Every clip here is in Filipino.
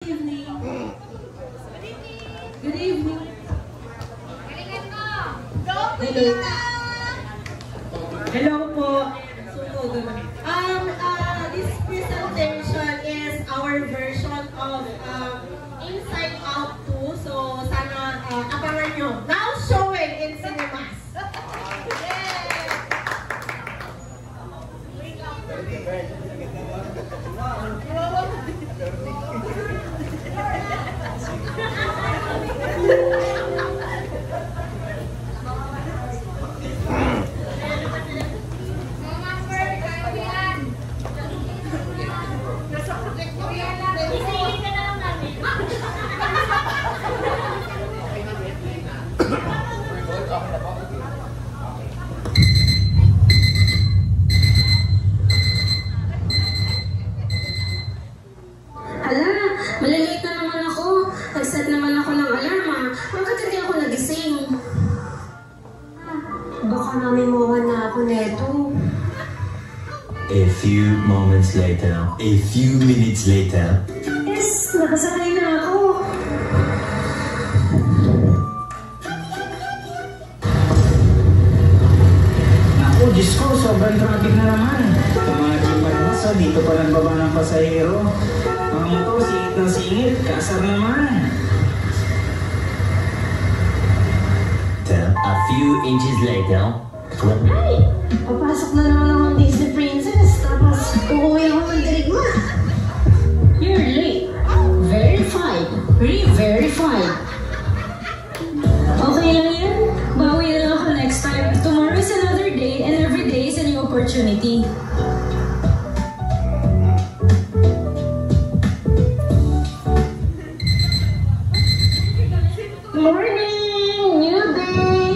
Good evening. Good evening. Hello. Hello po. This presentation is our version of Inside Out 2. So sana abangan nyo. Now showing in cinemas. Malilate na naman ako. Nag-set naman ako ng alarma. Bakit hindi ako nagising? Baka namimuhan na ako neto. A few moments later, a few minutes later. Yes, nakasakay na ako. Ako, Diyos ko, sobrang traffic na naman. Tumagin pa naman sa dito pa nagbaba ng pasahero. Mga motor, singit ng singit, kasar naman. A few inches later. Ay, papasok na naman akong Disney Princess. Tapos, uuwi ako ng dirigma. You're late. Verified. Re-verified. Okay lang yan. Bawi na lang ako next time. Tomorrow is another day and every day is a new opportunity. Morning! New day!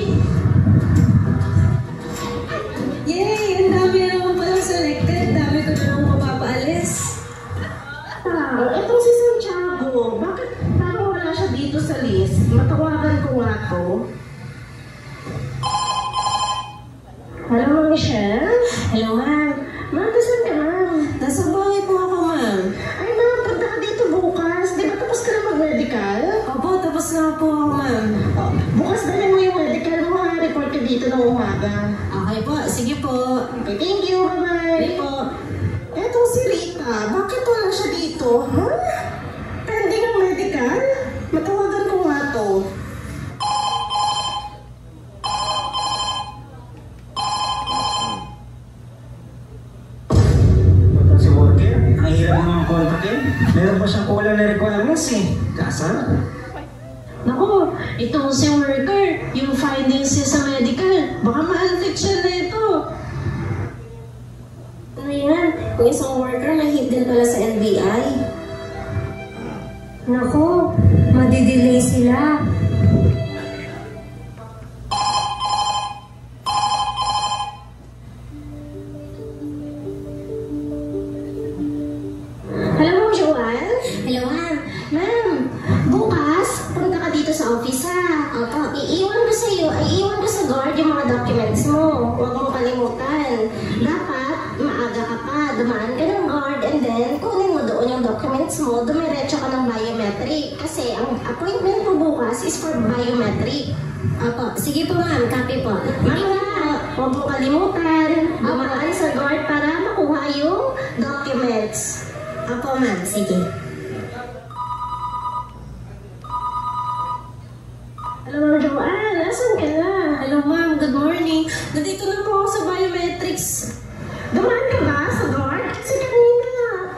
Yay! Ang dami na naman palang selected. Dami ko na naman mapapaalis. Itong si Santiago, bakit parang wala siya dito sa list? Matawagan ko nga to. Hello, Ma'am Michelle? Hello, ma'am. Ma'am, nasan ka, ma'am? Nasa bahay po ako, ma'am. Ay, ma'am, punta ka dito bukas. Di ba tapos ka na mag-medical? Opo, tapos na po ako, ma'am. Bukas dalhin mo yung medical mo, ha? Report ka dito ng umaga. Okay po, sige po. Okay, thank you, bye-bye. Sige po. Etong si Rita, bakit wala siya dito? Huh? Pending ang medical? Matawagan ko nga to. Si worker, ang hirap naman kontakin. Meron pa siyang kulang na requirements eh. Kasar? Naku, itong si worker, yung findings niya sa medical, baka ma-unfit siya na ito. Ano yan? Yung isang worker na-hit din pala sa NBI. Naku, madidelay sila. Hello, Ma'am Joanne? Hello, ma'am. Ma'am, bukas, punta ka dito sa office, ha? Opo. Iiwan ko sa guard yung mga documents mo. Huwag mong kalimutan. Dapat, maaga ka pa. Dumaan ka ng guard and then, kunin mo doon yung documents mo. Dumiretso ka ng biometric. Kasi, ang appointment mo bukas is for biometric. Opo. Sige po, ma'am. Copy po. Ma'am, huwag mong kalimutan. Dumaan sa guard para makuha yung documents. Opo, ma'am. Sige. Hello, Ma'am Joanne. Nasaan ka na? Hello, ma'am. Good morning. Nandito na po ako sa biometrics. Dumaan ka ba sa guard? Kasi kanina,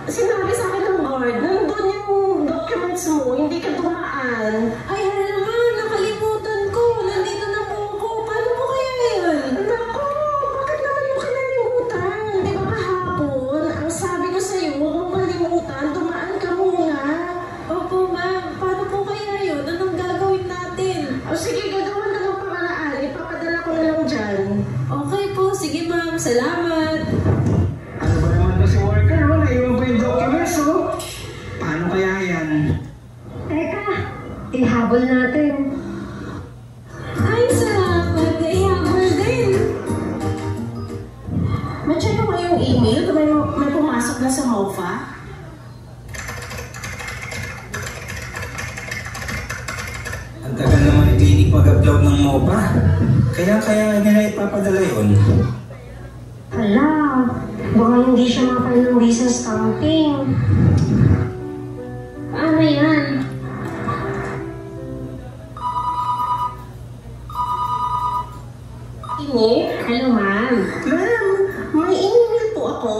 sinabi sa akin ng guard, nandun yung documents mo, hindi ka dumaan. Ay, hala, ma'am. Nakalimutan ko. Nandito na po ako. Paano po kaya yun? Naku, bakit naman mo kinalimutan? Di ba kahapon? Ang sabi ko sa'yo, huwag mo kalimutan. Dumaan ka muna. Opo, ma'am. Paano po kaya yun? Anong gagawin natin? O sige, gagawin na ng paraan. Ipapadala ko na lang dyan. Okay po. Sige, ma'am. Salamat. Ano ba naman to si worker? Wala, iwan pa yung documents, oh. Paano kaya yan? Teka, ihabol natin. Ay, salamat. Ihabol din. Ma-check mo yung email. May pumasok na sa MOFA. Tagal naman yung clinic mag-upload ng MOPA. Kaya nila ipapadala yun. Hala, baka hindi siya makapain ng visa stamping. Paano yan? Hello, ma'am. Ma'am, may email po ako.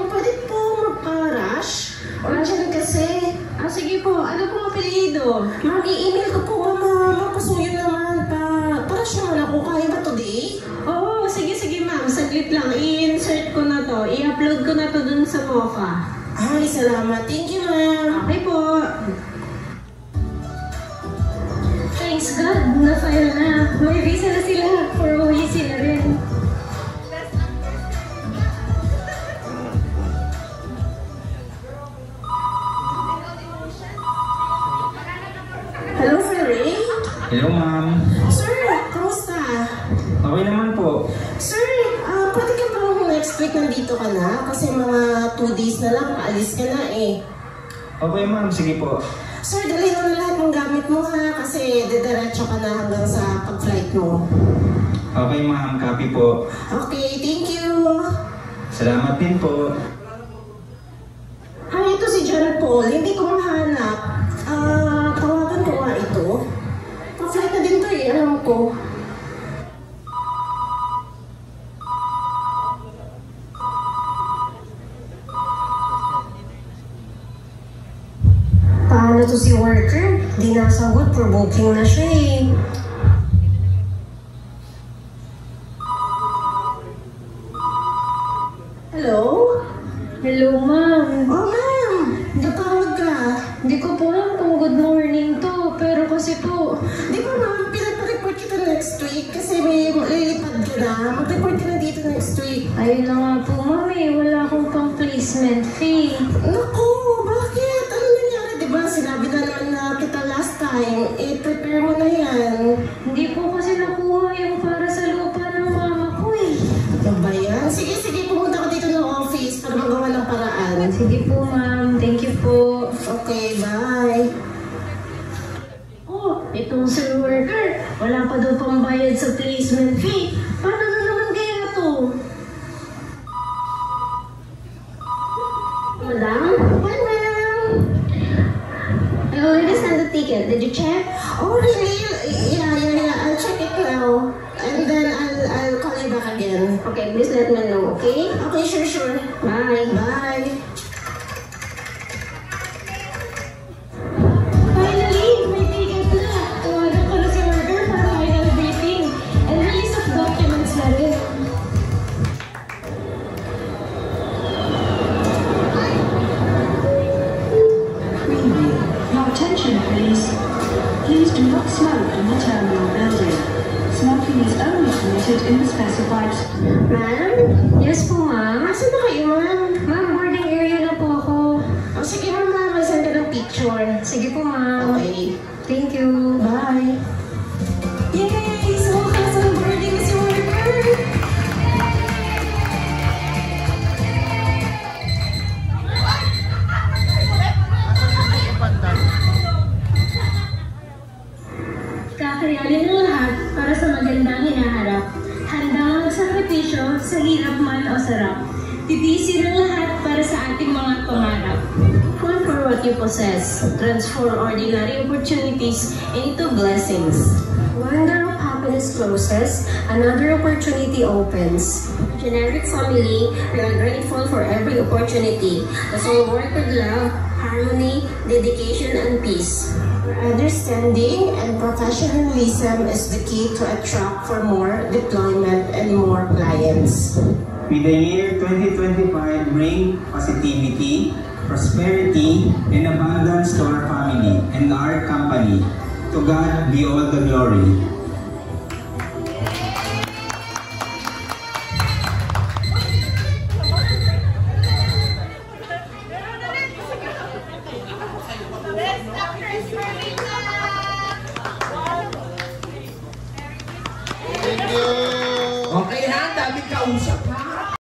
Pwede po magpa-rush? Urgent kasi. Sige po. Ano pong apelido? Ma'am, i-email ko po. Mapasuyo naman. Pa-rush naman ako. Kaya ba today? Oo, sige ma'am. Saglit lang. I-insert ko na to. I-upload ko na to dun sa MOFA. Ay, salamat. Thank you, ma'am. Okay po. Thanks God, na-file na. May visa na sila for OEC na rin. Hello, Sir Ray? Hello, ma'am. Sir, kamusta? Okay naman po. Sir, pwede ka ba next week nandito ka na? Kasi mga 2 days na lang, paalis ka na eh. Okay, ma'am. Sige po. Sir, dali mo na lahat ng gamit mo ha, kasi didiretso ka na hanggang sa pag-flight mo. Okay, ma'am. Copy po. Okay, thank you. Salamat din po. Ay, ito si John Paul. Hindi ko mahanap. Tawagan ko nga ito. Pa-flight na din to eh, alam ko. Paano to si worker? Di nasagot, for booking na siya eh. Hello? Hello, ma'am. Oh, ma'am. Natawag ka. Hindi ko po alam kung good morning to. Pero kasi po, di ba ma'am, pinag-report kita next week kasi may lilipad ka na. Mag-report ka na dito next week. Ayun na nga po, ma'am eh. Wala akong pang placement fee. Naku, bakit? Ano nangyari? Diba, sinabi na naman na kita last time. I-prepare mo na yan. Hindi po kasi nakuha yung para sa lupa ng mama ko eh. Ano ba yan? Sige, pumunta ko dito ng office para magawa ng paraan. Sige po, ma'am. Thank you po. Okay, bye. Oh, itong sir worker. Wala pa daw pang bayad sa placement fee. Paano na naman kaya to? Madam? Hi, ma'am. I already sent the ticket. Did you check? Oh, really? Yeah. I'll check it now. And then I'll call you back again. Okay, please let me know, okay? Okay, sure. Bye. Finally, may ticket na. Tawagan ko na si worker para final briefing and release of documents na rin. Preview. Your attention, please. Please do not smoke in the terminal building. Smoking is only permitted in the specified... Ma'am? Yes po, ma'am. Asan na kayo, ma'am? Ma'am, boarding area na po ako. Oh, sige, ma'am. Mag-send ka ng picture. Sige po, ma'am. Okay. Thank you. Bye. Yay! So, kasang boarding si worker. Kakayanin ng lahat para sa magandang hinaharap. Handang magsakripisyo sa hirap man o sarap. Titiisin ng lahat para sa ating mga pangarap. Fall for what you possess. Transform ordinary opportunities into blessings. One door of happiness closes, another opportunity opens. Generic family, we are grateful for every opportunity. Let's all work with love, harmony, dedication, and peace. Understanding and professionalism is the key to attract for more deployment and more clients. With the year 2025 bring positivity, prosperity, and abundance to our family and our company. To God be all the glory.